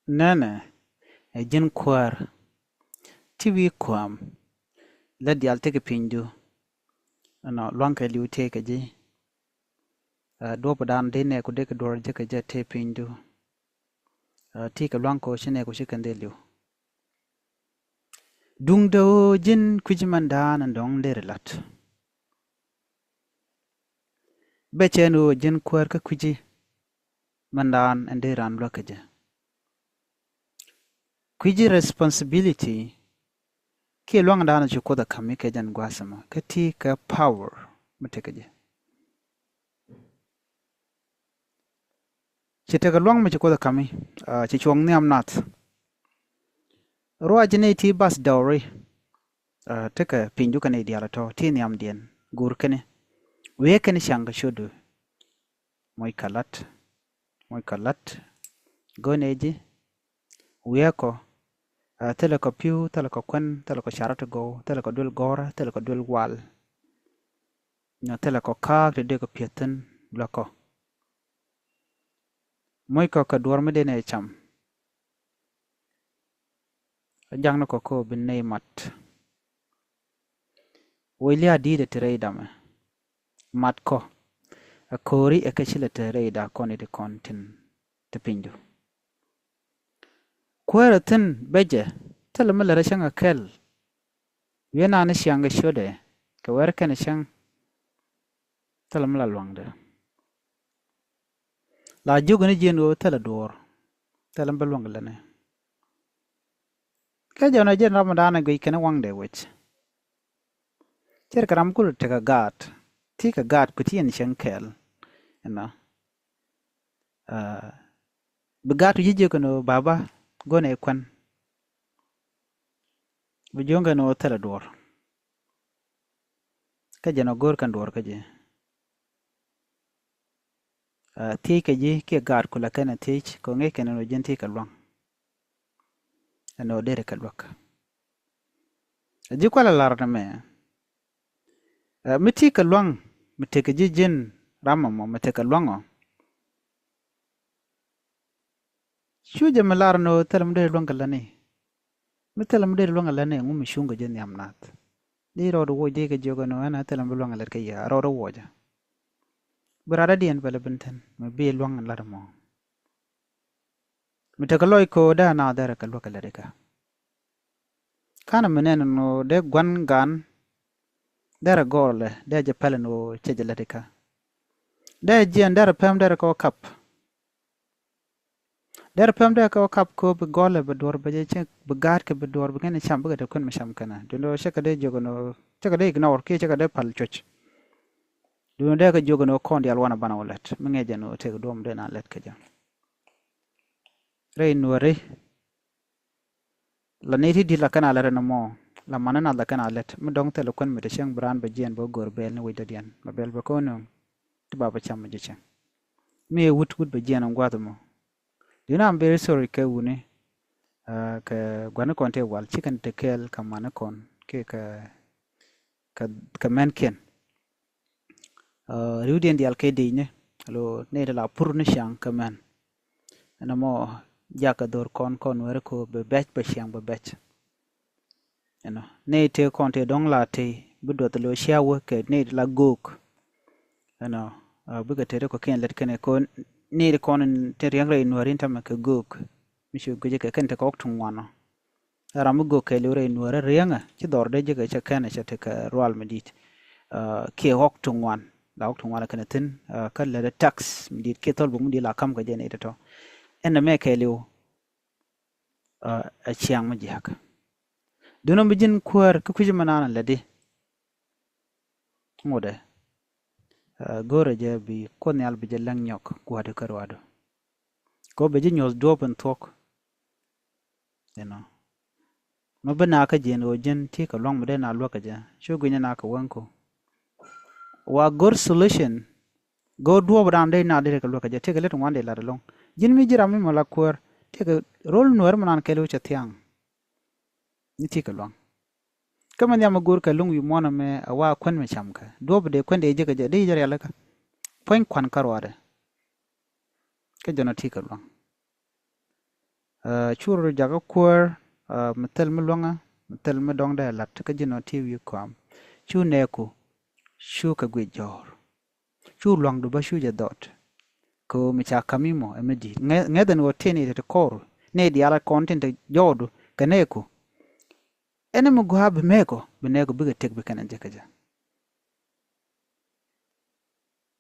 nana jin kwar TV kwam la dial teke pindu no lwanka liu teke ji do padan de ne ko de ko dor je ke je te pindu ti ka lwanko shine ko shikande liu dung do jin kujimanda nan dong de lat bechenu jin kwar ka kuji mandan ande ran lwakaje kuji responsibility ke lwang dana chuko da kami ke jan gwasama ka ti ka power matekaje chitaka lwang ma chuko da kami chichwang ni amnat roa jine ti bas dawri teka pinju kane diala to ti ni amdien gur kane we kane shanga shodu moy kalat goneji weko tele ko piu tele ko kwen tele ko sharata go tele ko dul gora tele ko dul wal na tele ko ka de ko pieten bloko moy ko ka dorme de ne cham jangno ko binne mat woylia di de treidame mat ko akori e kachile treida koni de kontin te pinju kweratin beje tele mala rashanga kel yena na shanga shode ka werka na shang tele mala lwangde la jugani jeno tele dor tele mbelwanglane ka jona jen ramadana gwi kana wangde wech cher karam kul te ka gat ti ka gat ku tien shankel na begatu jije kono baba gone kwan bujonga no tele dor ka jeno gor kan dor ka je ti ka je ke gat kula kana tich ko nge kana no jen ti ka lwang no dere ka lwak ji kwala lar na me miti ka lwang mite ka jijin ramamo mite ka lwango shuje malar no telam de lwang kalani mitelam de lwang alane ngum shunga jen yamnat di ro do woje ka jogo no ana telam lwang alar ka ya ro woja brada dien bele benten me be lwang alar mo mite ka loy ko da na dere ka lwak alar ka kana menen no de gwan gan dere gorle de je pele no chejele ka de jien dere pem dere ko kap dere pem dere ko kap ko be gole be dor be je be gar ke be dor be ne cham be de kun me cham kana do sheka de jogo no cheka de ignore ke cheka de pal choch do de ka jogo no kon dial wana bana walet me ngeje no te dom de na let ka ja re nuere la neti di la kana la na mo la manana la kana let me dong te lo kun me de shang bran be jien bo gor bel ne wida dian ma bel be ko no ti baba cham je chen me wut be jien ngwado mo I'm very sorry ke wune ka gwana konte wal chicken te kel ka mana kon ke ka men ken rudien dial ke dinye lo ne la pur ne shang ka men ana mo jaka dor kon were ko be bech be shang be bech ne te konte dong la te budo te lo shawo ke ne la gok buga tere ko ken let kene ko ni de kon te yang re nuarin tam ka gok mishu guje ka kente ko tungwana ramu go ke le re nuare rianga ci dor de je ka kana cha te ka roal medit ke hok tungwan la hok tungwana kana tin ka le tax medit ke tol bu mudi la kam ka je ne to en me ke le a chiang ma ji haka duno bijin kuar ka kuji manana le de ngode gore je bi kon yal bi je lang nyok kwade karwado ko be je nyos dopen tok mabana ka jen o jen ti ka long mede na lwaka ja shugu na ka wanko wa gor solution go duo bran de na de ka lwaka ja te ka let wande la long jin mi jira mi mala kwar te ka rol nuer manan ke lu cha tiang ni ti ka long kama nyama gor ka lung wi mona me awa kwen me cham ka duo de kwen de je ka ja de jara la ka point kwan karwade ke jona ti ka long chur jaga kuer metel melonga metel medong da lat ka jino TV kwam chu neku chu ka gwe jor chu luang du ba chu ja dot ko mi cha kamimo emedi ngeden wo teni te kor ne di ala content jodu kaneku ene mu gwa be meko biga tek be kanan jekaja